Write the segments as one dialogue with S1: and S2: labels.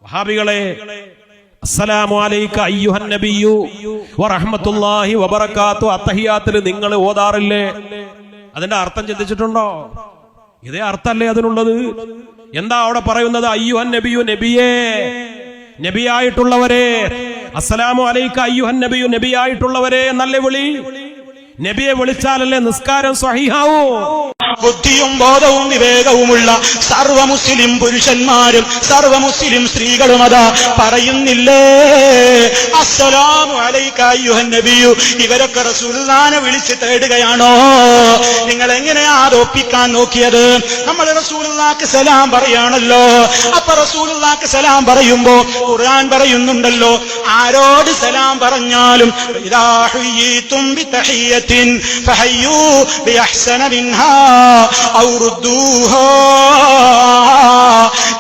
S1: വഹാബികളെ, അസ്സലാമു അലൈക അയ്യുഹൻ നബിയ്യു വറഹ്മത്തുള്ളാഹി വബറകാത്തു അത്തഹിയാത്തിൽ നിങ്ങൾ ഓതാറില്ലേ? അതിന്റെ അർത്ഥം ചിന്തിച്ചിട്ടുണ്ടോ? ഇതേ അർത്ഥല്ലേ അതിനുള്ളത്? എന്താ അവിടെ പറയുന്നത്? അയ്യുഹൻ നബിയു, നബിയേ, നബിയായിട്ടുള്ളവരെ. അസ്സലാമു അലൈക അയ്യുഹൻ നബിയു, നബിയായിട്ടുള്ളവരെ എന്നല്ലേ വിളി? നബിയെ വിളിച്ചാലല്ലേ നിസ്കാരം സ്വഹീഹാവൂ?
S2: ബുദ്ധിയും ബോധവും വിവേകവുമുള്ള സർവ മുസ്ലിം പുരുഷന്മാരും സർവ മുസ്ലിം സ്ത്രീകളും അതാ പറയുന്നില്ലേ അസ്സലാമു അലൈക അയ്യുഹൻ നബിയു. ഇവരൊക്കെ റസൂലുള്ളാഹിനെ വിളിച്ച് തേടുകയാണോ? നിങ്ങൾ എങ്ങനെയാ അത് ഒപ്പിക്കാൻ നോക്കിയത്? നമ്മൾ റസൂലുള്ളാഹിക്ക് സലാം പറയാണല്ലോ. അപ്പൊ റസൂലുള്ളാഹിക്ക് സലാം പറയുമ്പോ ഖുർആൻ പറയുന്നുണ്ടല്ലോ, ആരോട് സലാം പറഞ്ഞാലും ഇദാ ഹുയ്യിതും ബിതഹിയ്യത്തിൻ ഫഹയ്യൂ ബിഅഹ്സന മിൻഹാ ഔ റുദ്ദൂഹാ.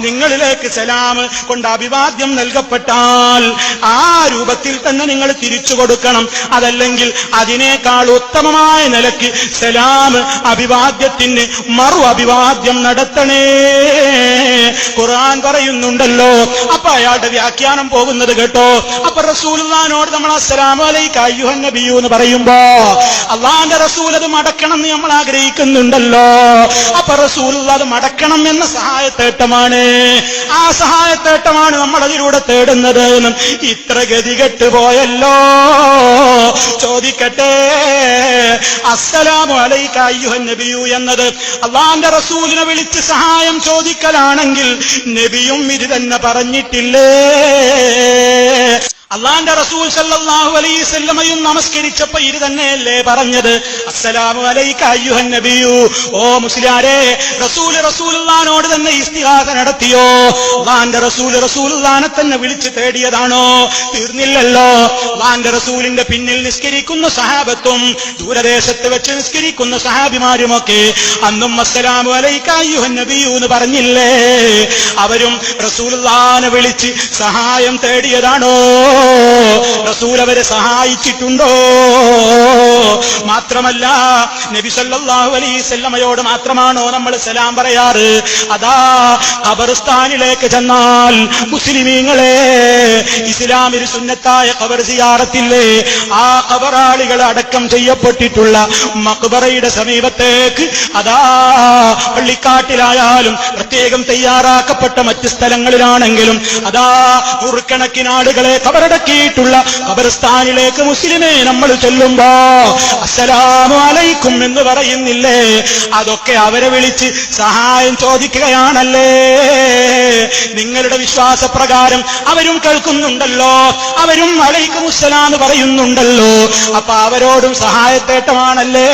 S2: നിങ്ങളിലേക്ക് സലാം കൊണ്ട് അഭിവാദ്യം നൽകപ്പെട്ടാൽ ആ രൂപത്തിൽ തന്നെ നിങ്ങൾ തിരിച്ചു കൊടുക്കണം. അതല്ലെങ്കിൽ അതിനേക്കാൾ ഉത്തമമായ നിലയ്ക്ക് സലാം അഭിവാദ്യത്തിന് മറു അഭിവാദ്യം നടത്തണേ. ഖുർആൻ പറയുന്നുണ്ടല്ലോ. അപ്പൊ അയാളുടെ വ്യാഖ്യാനം പോകുന്നത് കേട്ടോ. അപ്പൊ റസൂലുള്ളാഹിനോട് നമ്മൾ അസ്സലാമു അലൈക അയ്യുഹൻ നബിയു എന്ന് പറയുമ്പോ അള്ളാന്റെ റസൂൽ അത് മടക്കണം എന്ന് നമ്മൾ ആഗ്രഹിക്കുന്നുണ്ടല്ലോ. അപ്പൊ റസൂലുള്ള അത് മടക്കണം എന്ന സഹായത്തേട്ടമാണ്. ആ സഹായത്തേട്ടമാണ് നമ്മൾ അതിലൂടെ തേടുന്നത്. ഇത്ര ഗതികെട്ട് പോയല്ലോ. ചോദിക്കട്ടെ, അസ്സലാമു അലൈക അയ്യുഹൻ നബിയു എന്നത് അള്ളാന്റെ റസൂലിനെ വിളിച്ച് സഹായം ചോദിക്കലാണെങ്കിൽ നബിയും ഇത് തന്നെ പറഞ്ഞിട്ടില്ലേ? അള്ളാന്റെ റസൂൽ സല്ലല്ലാഹു അലൈഹി വസല്ലമയും നമസ്കരിച്ചപ്പോ ഇത് തന്നെയല്ലേ പറഞ്ഞത്? അസ്സലാമു അലൈക അയ്യുഹൻ നബിയു. ഓ മുസ്ലിയാരെ, റസൂലുള്ളാഹിനോട് തന്നെ ഇസ്തിഗാസ നടത്തിയോ? അള്ളാന്റെ റസൂലുള്ളാഹിനെ തന്നെ വിളിച്ച് തേടിയതാണോ? തീർന്നില്ലല്ലോ. അള്ളാന്റെ റസൂലിന്റെ പിന്നിൽ നിസ്കരിക്കുന്ന സഹാബത്തും ദൂരദേശത്ത് വെച്ച് നിസ്കരിക്കുന്ന സഹാബിമാരുമൊക്കെ അന്നും അസ്സലാമു അലൈക അയ്യുഹൻ നബിയു എന്ന് പറഞ്ഞില്ലേ? അവരും റസൂലുള്ളാഹിനെ വിളിച്ച് സഹായം തേടിയതാണോ? റസൂൽ അവരെ സഹായിച്ചിട്ടുണ്ടോ? മാത്രമല്ല, നബി സല്ലല്ലാഹു അലൈഹി വസല്ലമയോട് മാത്രമാണോ നമ്മൾ സലാം പറയാറ്? അതാ ഖബർസ്ഥാനിലേക്ക് ചെന്നാൽ മുസ്ലിമീങ്ങളെ, ഇസ്ലാമിൽ സുന്നത്തായ ഖബർ സിയാറത്തില്ലേ? ആ ഖബറാളികൾ അടക്കം ചെയ്യപ്പെട്ടിട്ടുള്ള മഖ്ബറയുടെ സമീപത്തേക്ക് അതാ പള്ളിക്കാട്ടിലായാലും പ്രത്യേകം തയ്യാറാക്കപ്പെട്ട മറ്റ് സ്ഥലങ്ങളിലാണെങ്കിലും അതാ നൂറുകണക്കിന് ആളുകളെ ഖബറടക്കിയിട്ടുള്ള ഖബർസ്ഥാനിലേക്ക് മുസ്ലിമേ നമ്മൾ ചെല്ലുമ്പോ അസ്സലാമു അലൈക്കും എന്ന് പറയുന്നില്ലേ? അതൊക്കെ അവരെ വിളിച്ച് സഹായം ചോദിക്കുകയാണല്ലേ? നിങ്ങളുടെ വിശ്വാസപ്രകാരം അവരും കേൾക്കുന്നുണ്ടല്ലോ, അവരും അലൈക്കും അസ്സലാം പറയുന്നുണ്ടല്ലോ. അപ്പൊ അവരോടും സഹായത്തേട്ടമാണല്ലേ?